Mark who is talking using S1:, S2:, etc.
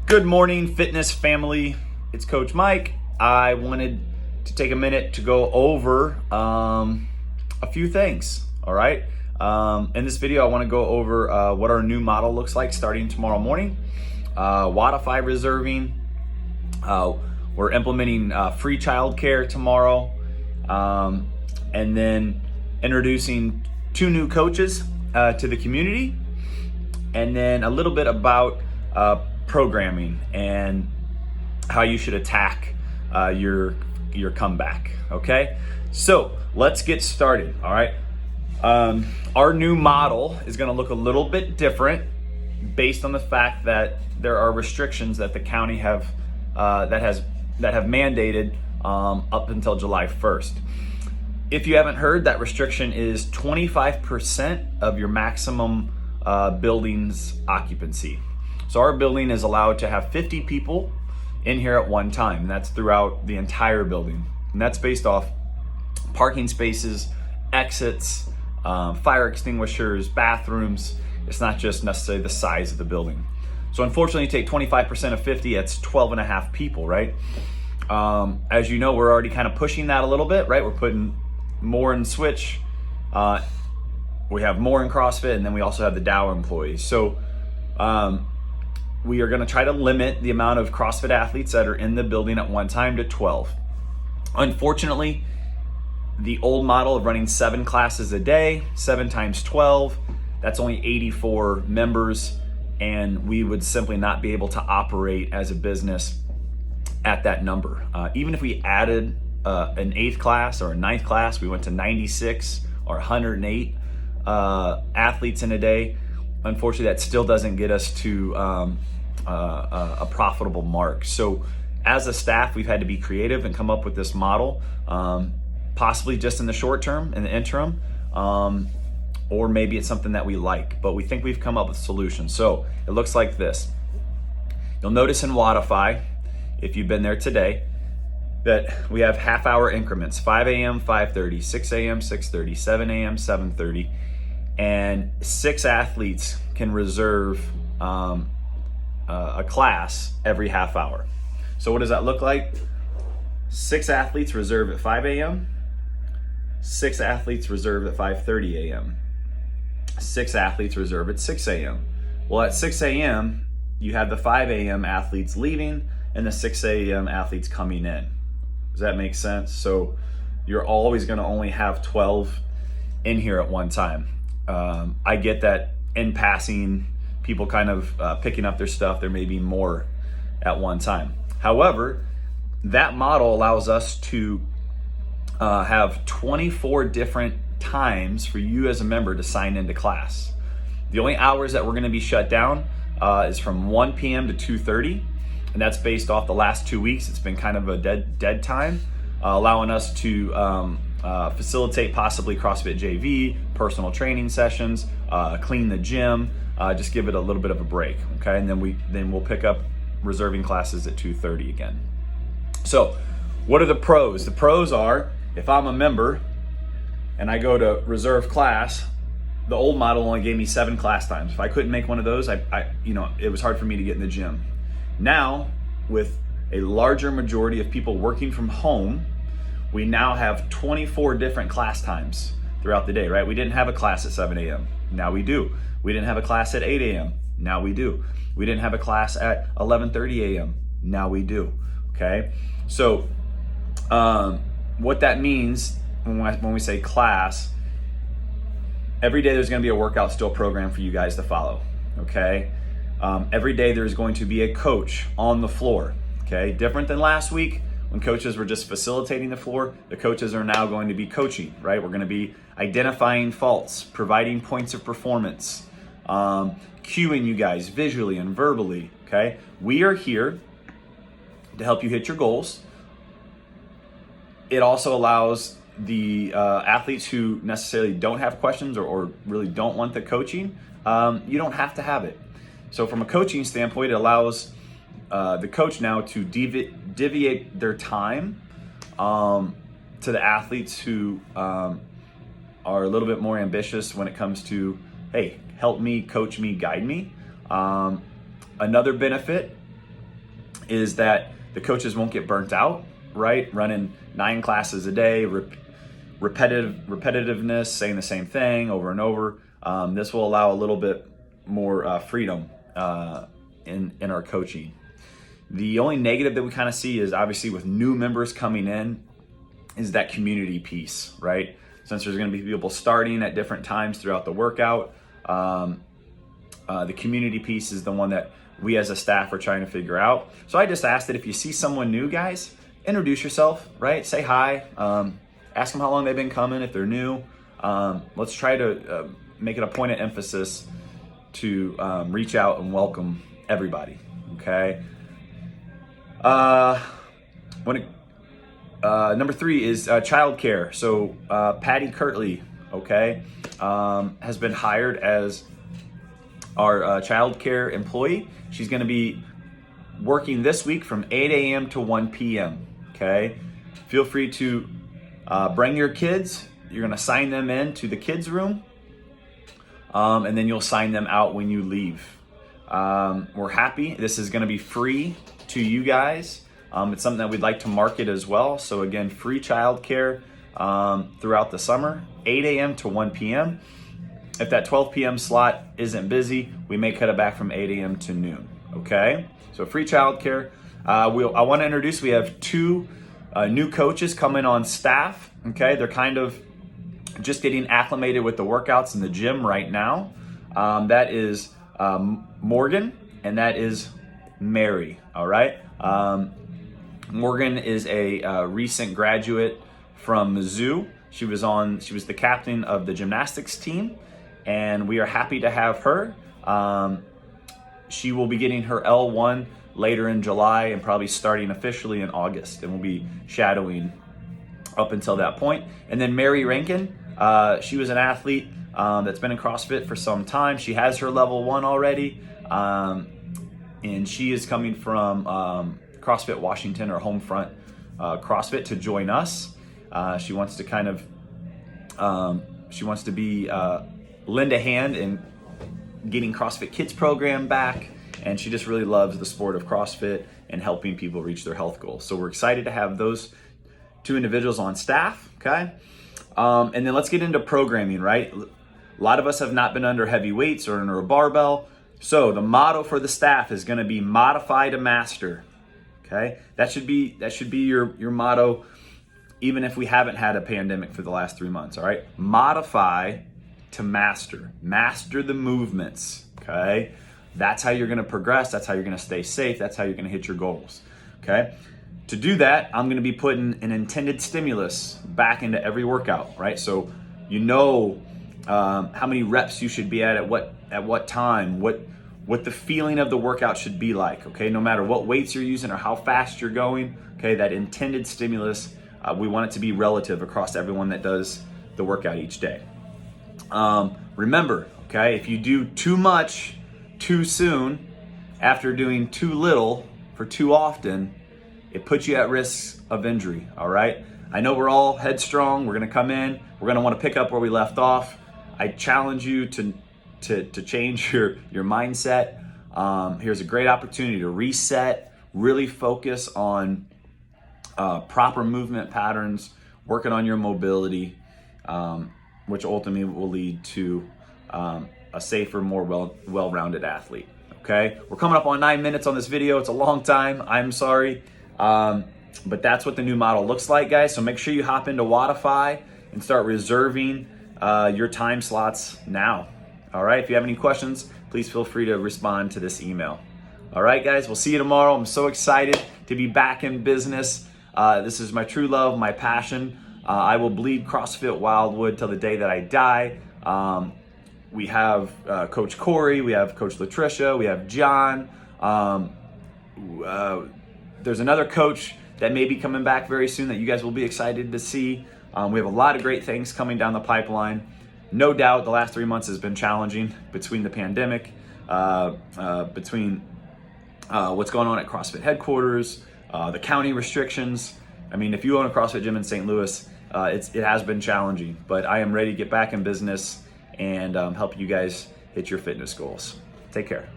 S1: Good morning, fitness family. It's Coach Mike. I wanted to take a minute to go over a few things. All right. In this video, I want to go over what our new model looks like starting tomorrow morning. Wodify reserving. We're implementing free childcare tomorrow, and then introducing 2 new coaches to the community, and then a little bit about programming and how you should attack your comeback. Okay, so let's get started. All right, our new model is going to look a little bit different based on the fact that there are restrictions that the county have that have mandated up until July 1st. If you haven't heard, that restriction is 25% of your maximum building's occupancy. So our building is allowed to have 50 people in here at one time, and that's throughout the entire building. And that's based off parking spaces, exits, fire extinguishers, bathrooms. It's not just necessarily the size of the building. So unfortunately, you take 25% of 50, that's 12 and a half people, right? As you know, we're already kind of pushing that a little bit, right? We're putting more in Switch. We have more in CrossFit, and then we also have the Dow employees. So we are going to try to limit the amount of CrossFit athletes that are in the building at one time to 12. Unfortunately, the old model of running 7 classes a day, 7 times 12, that's only 84 members, and we would simply not be able to operate as a business at that number. Even if we added an 8th class or a 9th class, we went to 96 or 108 athletes in a day. Unfortunately, that still doesn't get us to a profitable mark. So as a staff, we've had to be creative and come up with this model, possibly just in the short term, in the interim, or maybe it's something that we like, but we think we've come up with solutions. So it looks like this. You'll notice in Wodify, if you've been there today, that we have half-hour increments: 5 a.m., 5:30, 6 a.m., 6:30, 7 a.m., 7:30, and 6 athletes can reserve a class every half hour. So what does that look like? 6 athletes reserve at 5 a.m., 6 athletes reserve at 5:30 a.m., 6 athletes reserve at 6 a.m. Well, at 6 a.m., you have the 5 a.m. athletes leaving and the 6 a.m. athletes coming in. Does that make sense? So you're always going to only have 12 in here at one time. I get that in passing, people kind of picking up their stuff, there may be more at one time. However, that model allows us to have 24 different times for you as a member to sign into class. The only hours that we're going to be shut down is from 1 p.m. to 2:30, and that's based off the last 2 weeks. It's been kind of a dead time, allowing us to facilitate possibly CrossFit JV, personal training sessions, clean the gym, just give it a little bit of a break, okay? And then we'll pick up reserving classes at 2:30 again. So what are the pros? The pros are, if I'm a member and I go to reserve class, the old model only gave me 7 class times. If I couldn't make one of those, it was hard for me to get in the gym. Now, with a larger majority of people working from home, we now have 24 different class times throughout the day, right? We didn't have a class at 7 a.m. Now we do. We didn't have a class at 8 a.m. Now we do. We didn't have a class at 11:30 a.m. Now we do, okay? So what that means when we say class, every day there's gonna be a workout still program for you guys to follow, okay? Every day there's going to be a coach on the floor, okay? Different than last week when coaches were just facilitating the floor. The coaches are now going to be coaching, right? We're gonna be identifying faults, providing points of performance, cueing you guys visually and verbally, okay? We are here to help you hit your goals. It also allows the athletes who necessarily don't have questions or really don't want the coaching, you don't have to have it. So from a coaching standpoint, it allows the coach now to deviate their time to the athletes who are a little bit more ambitious when it comes to, hey, help me, coach me, guide me. Another benefit is that the coaches won't get burnt out, right? Running 9 classes a day, repetitiveness, saying the same thing over and over. This will allow a little bit more freedom in our coaching. The only negative that we kind of see is obviously with new members coming in is that community piece, right? Since there's going to be people starting at different times throughout the workout, the community piece is the one that we as a staff are trying to figure out. So I just ask that if you see someone new, guys, introduce yourself, right? Say hi. Ask them how long they've been coming if they're new. Let's try to make it a point of emphasis to reach out and welcome everybody, okay? Number 3 is childcare. So Patty Kirtley, okay, has been hired as our childcare employee. She's going to be working this week from 8 a.m. to 1 p.m. Okay, feel free to bring your kids. You're going to sign them in to the kids' room, and then you'll sign them out when you leave. We're happy. This is going to be free to you guys. It's something that we'd like to market as well. So again, free childcare throughout the summer, 8 a.m. to 1 p.m. If that 12 p.m. slot isn't busy, we may cut it back from 8 a.m. to noon, okay? So free childcare. I want to introduce, we have 2 new coaches coming on staff, okay? They're kind of just getting acclimated with the workouts in the gym right now. That is Morgan, and that is Mary, all right? Morgan is a recent graduate from Mizzou. She was the captain of the gymnastics team, and we are happy to have her. She will be getting her L1 later in July and probably starting officially in August, and we'll be shadowing up until that point. And then Mary Rankin, she was an athlete that's been in CrossFit for some time. She has her level 1 already, and she is coming from CrossFit Washington, or Homefront CrossFit, to join us. She wants to kind of, she wants to be lend a hand in getting CrossFit Kids program back, and she just really loves the sport of CrossFit and helping people reach their health goals. So we're excited to have those 2 individuals on staff, okay? And then let's get into programming, right? A lot of us have not been under heavy weights or under a barbell. So the motto for the staff is going to be modify to master, okay? That should be your motto, even if we haven't had a pandemic for the last 3 months, all right? Modify to master. Master the movements, okay? That's how you're gonna progress. That's how you're gonna stay safe. That's how you're gonna hit your goals, okay? To do that, I'm gonna be putting an intended stimulus back into every workout, right? So you know how many reps you should be at what time, what the feeling of the workout should be like, okay? No matter what weights you're using or how fast you're going, okay? That intended stimulus, we want it to be relative across everyone that does the workout each day. Remember, okay, if you do too much too soon after doing too little for too often, it puts you at risk of injury, all right? I know we're all headstrong. We're gonna come in, we're gonna wanna pick up where we left off. I challenge you to change your mindset. Here's a great opportunity to reset, really focus on proper movement patterns, working on your mobility, which ultimately will lead to a safer, more well-rounded athlete, okay? We're coming up on 9 minutes on this video. It's a long time, I'm sorry. But that's what the new model looks like, guys. So make sure you hop into Wodify and start reserving your time slots now, all right? If you have any questions, please feel free to respond to this email. All right, guys, we'll see you tomorrow. I'm so excited to be back in business. This is my true love, my passion. I will bleed CrossFit Wildwood till the day that I die. We have Coach Corey, we have Coach Latricia, we have John. There's another coach that may be coming back very soon that you guys will be excited to see. We have a lot of great things coming down the pipeline. No doubt the last 3 months has been challenging between the pandemic, between what's going on at CrossFit headquarters, the county restrictions. I mean, if you own a CrossFit gym in St. Louis, it has been challenging, but I am ready to get back in business and help you guys hit your fitness goals. Take care.